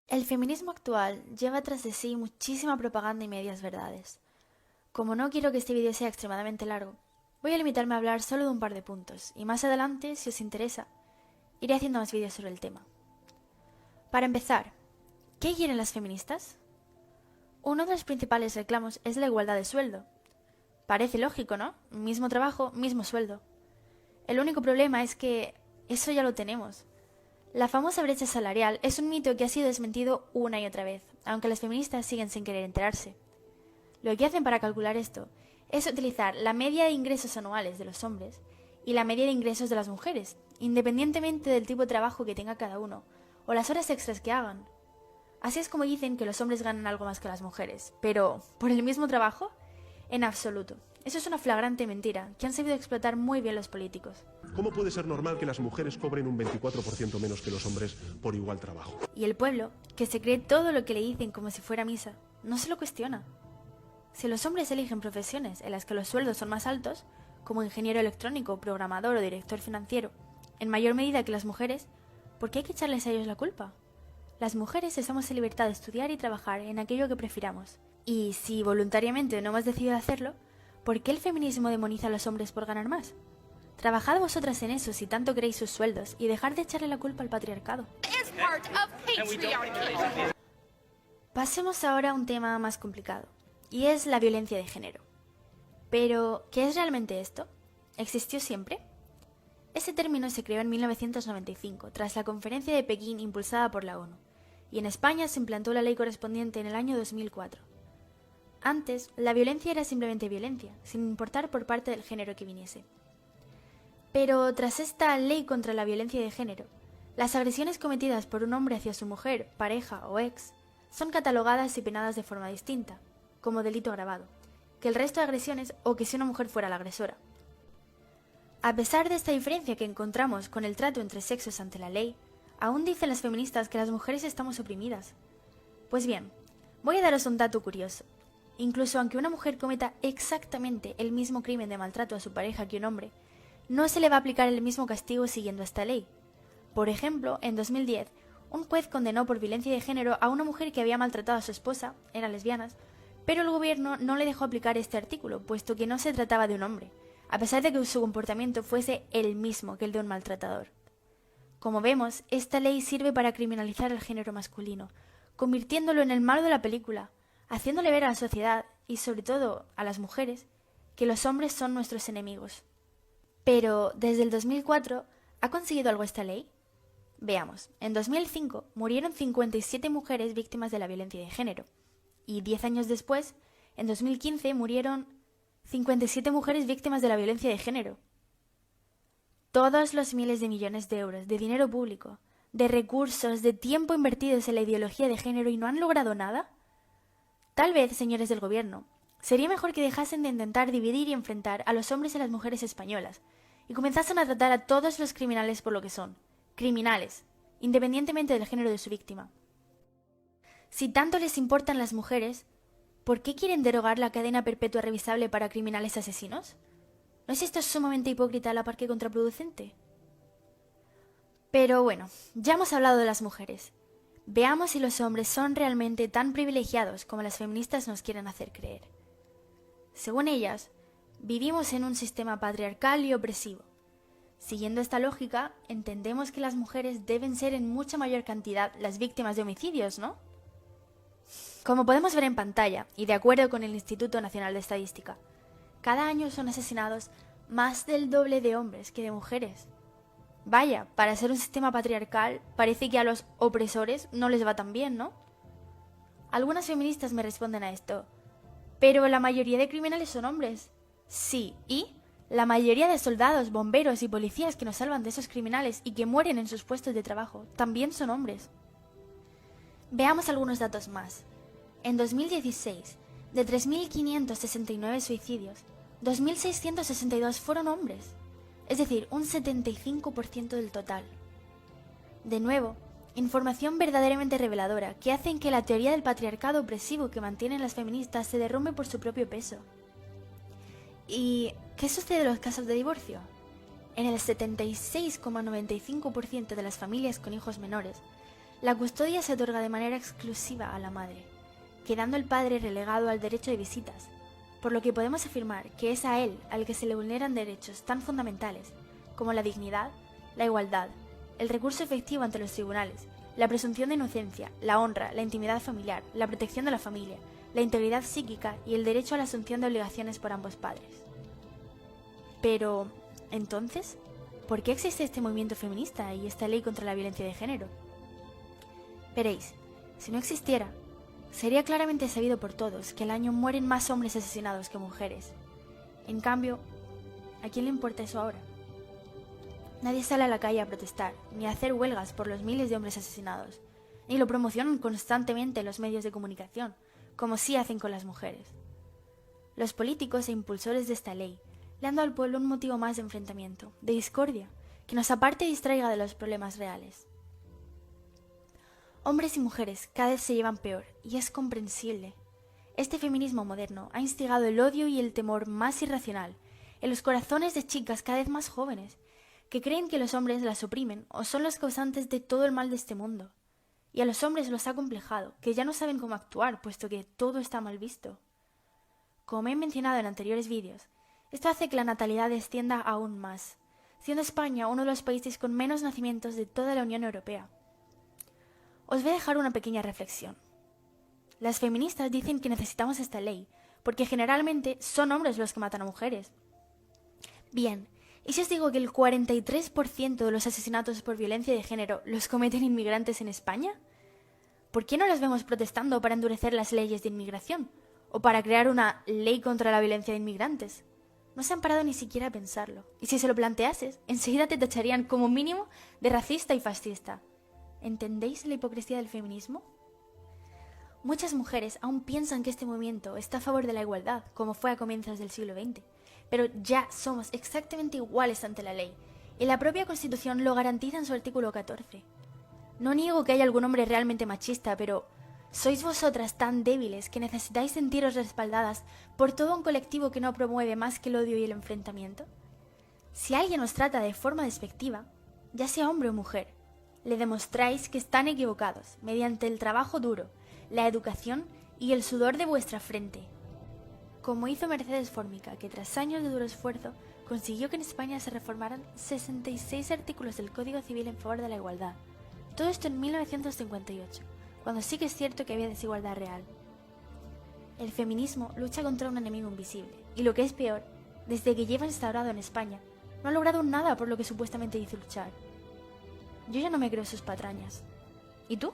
El feminismo actual lleva tras de sí muchísima propaganda y medias verdades. Como no quiero que este vídeo sea extremadamente largo, voy a limitarme a hablar solo de un par de puntos, y más adelante, si os interesa, iré haciendo más vídeos sobre el tema. Para empezar, ¿qué quieren las feministas? Uno de los principales reclamos es la igualdad de sueldo. Parece lógico, ¿no? Mismo trabajo, mismo sueldo. El único problema es que eso ya lo tenemos. La famosa brecha salarial es un mito que ha sido desmentido una y otra vez, aunque las feministas siguen sin querer enterarse. Lo que hacen para calcular esto es utilizar la media de ingresos anuales de los hombres y la media de ingresos de las mujeres, independientemente del tipo de trabajo que tenga cada uno, o las horas extras que hagan. Así es como dicen que los hombres ganan algo más que las mujeres, pero ¿por el mismo trabajo? En absoluto. Eso es una flagrante mentira que han sabido explotar muy bien los políticos. ¿Cómo puede ser normal que las mujeres cobren un 24% menos que los hombres por igual trabajo? Y el pueblo, que se cree todo lo que le dicen como si fuera misa, no se lo cuestiona. Si los hombres eligen profesiones en las que los sueldos son más altos, como ingeniero electrónico, programador o director financiero, en mayor medida que las mujeres, ¿por qué hay que echarles a ellos la culpa? Las mujeres estamos en libertad de estudiar y trabajar en aquello que prefiramos. Y si voluntariamente no hemos decidido hacerlo, ¿por qué el feminismo demoniza a los hombres por ganar más? Trabajad vosotras en eso si tanto queréis sus sueldos y dejad de echarle la culpa al patriarcado. Pasemos ahora a un tema más complicado, y es la violencia de género. Pero, ¿qué es realmente esto? ¿Existió siempre? Ese término se creó en 1995, tras la Conferencia de Pekín impulsada por la ONU, y en España se implantó la ley correspondiente en el año 2004. Antes, la violencia era simplemente violencia, sin importar por parte del género que viniese. Pero tras esta ley contra la violencia de género, las agresiones cometidas por un hombre hacia su mujer, pareja o ex son catalogadas y penadas de forma distinta, como delito agravado, que el resto de agresiones o que si una mujer fuera la agresora. A pesar de esta diferencia que encontramos con el trato entre sexos ante la ley, aún dicen las feministas que las mujeres estamos oprimidas. Pues bien, voy a daros un dato curioso. Incluso aunque una mujer cometa exactamente el mismo crimen de maltrato a su pareja que un hombre, no se le va a aplicar el mismo castigo siguiendo esta ley. Por ejemplo, en 2010, un juez condenó por violencia de género a una mujer que había maltratado a su esposa, eran lesbianas, pero el gobierno no le dejó aplicar este artículo, puesto que no se trataba de un hombre, a pesar de que su comportamiento fuese el mismo que el de un maltratador. Como vemos, esta ley sirve para criminalizar al género masculino, convirtiéndolo en el malo de la película, haciéndole ver a la sociedad, y sobre todo a las mujeres, que los hombres son nuestros enemigos. Pero, desde el 2004, ¿ha conseguido algo esta ley? Veamos, en 2005 murieron 57 mujeres víctimas de la violencia de género, y 10 años después, en 2015, murieron 57 mujeres víctimas de la violencia de género. Todos los miles de millones de euros de dinero público, de recursos, de tiempo invertidos en la ideología de género y no han logrado nada. Tal vez, señores del gobierno, sería mejor que dejasen de intentar dividir y enfrentar a los hombres y a las mujeres españolas y comenzasen a tratar a todos los criminales por lo que son, criminales, independientemente del género de su víctima. Si tanto les importan las mujeres, ¿por qué quieren derogar la cadena perpetua revisable para criminales asesinos? ¿No es esto sumamente hipócrita a la par que contraproducente? Pero bueno, ya hemos hablado de las mujeres. Veamos si los hombres son realmente tan privilegiados como las feministas nos quieren hacer creer. Según ellas, vivimos en un sistema patriarcal y opresivo. Siguiendo esta lógica, entendemos que las mujeres deben ser en mucha mayor cantidad las víctimas de homicidios, ¿no? Como podemos ver en pantalla, y de acuerdo con el Instituto Nacional de Estadística, cada año son asesinados más del doble de hombres que de mujeres. Vaya, para ser un sistema patriarcal, parece que a los opresores no les va tan bien, ¿no? Algunas feministas me responden a esto. Pero la mayoría de criminales son hombres. Sí, ¿y? La mayoría de soldados, bomberos y policías que nos salvan de esos criminales y que mueren en sus puestos de trabajo también son hombres. Veamos algunos datos más. En 2016, de 3.569 suicidios, 2.662 fueron hombres, es decir, un 75% del total. De nuevo, información verdaderamente reveladora que hacen que la teoría del patriarcado opresivo que mantienen las feministas se derrumbe por su propio peso. ¿Y qué sucede en los casos de divorcio? En el 76,95% de las familias con hijos menores, La custodia se otorga de manera exclusiva a la madre, quedando el padre relegado al derecho de visitas, por lo que podemos afirmar que es a él al que se le vulneran derechos tan fundamentales como la dignidad, la igualdad, el recurso efectivo ante los tribunales, la presunción de inocencia, la honra, la intimidad familiar, la protección de la familia, la integridad psíquica y el derecho a la asunción de obligaciones por ambos padres. Pero, entonces, ¿por qué existe este movimiento feminista y esta ley contra la violencia de género? Veréis, si no existiera, sería claramente sabido por todos que al año mueren más hombres asesinados que mujeres. En cambio, ¿a quién le importa eso ahora? Nadie sale a la calle a protestar, ni a hacer huelgas por los miles de hombres asesinados, ni lo promocionan constantemente en los medios de comunicación, como sí hacen con las mujeres. Los políticos e impulsores de esta ley le han dado al pueblo un motivo más de enfrentamiento, de discordia, que nos aparte y distraiga de los problemas reales. Hombres y mujeres cada vez se llevan peor, y es comprensible. Este feminismo moderno ha instigado el odio y el temor más irracional en los corazones de chicas cada vez más jóvenes, que creen que los hombres las oprimen o son los causantes de todo el mal de este mundo. Y a los hombres los ha complejado, que ya no saben cómo actuar, puesto que todo está mal visto. Como he mencionado en anteriores vídeos, esto hace que la natalidad descienda aún más, siendo España uno de los países con menos nacimientos de toda la Unión Europea. Os voy a dejar una pequeña reflexión. Las feministas dicen que necesitamos esta ley, porque generalmente son hombres los que matan a mujeres. Bien, ¿y si os digo que el 43% de los asesinatos por violencia de género los cometen inmigrantes en España? ¿Por qué no las vemos protestando para endurecer las leyes de inmigración? ¿O para crear una ley contra la violencia de inmigrantes? No se han parado ni siquiera a pensarlo. Y si se lo planteases, enseguida te tacharían como mínimo de racista y fascista. ¿Entendéis la hipocresía del feminismo? Muchas mujeres aún piensan que este movimiento está a favor de la igualdad, como fue a comienzos del siglo XX. Pero ya somos exactamente iguales ante la ley, y la propia Constitución lo garantiza en su artículo 14. No niego que haya algún hombre realmente machista, pero ¿sois vosotras tan débiles que necesitáis sentiros respaldadas por todo un colectivo que no promueve más que el odio y el enfrentamiento? Si alguien os trata de forma despectiva, ya sea hombre o mujer, le demostráis que están equivocados mediante el trabajo duro, la educación y el sudor de vuestra frente. Como hizo Mercedes Formica, que tras años de duro esfuerzo consiguió que en España se reformaran 66 artículos del Código Civil en favor de la igualdad. Todo esto en 1958, cuando sí que es cierto que había desigualdad real. El feminismo lucha contra un enemigo invisible, y lo que es peor, desde que lleva instaurado en España, no ha logrado nada por lo que supuestamente dice luchar. Yo ya no me creo sus patrañas. ¿Y tú?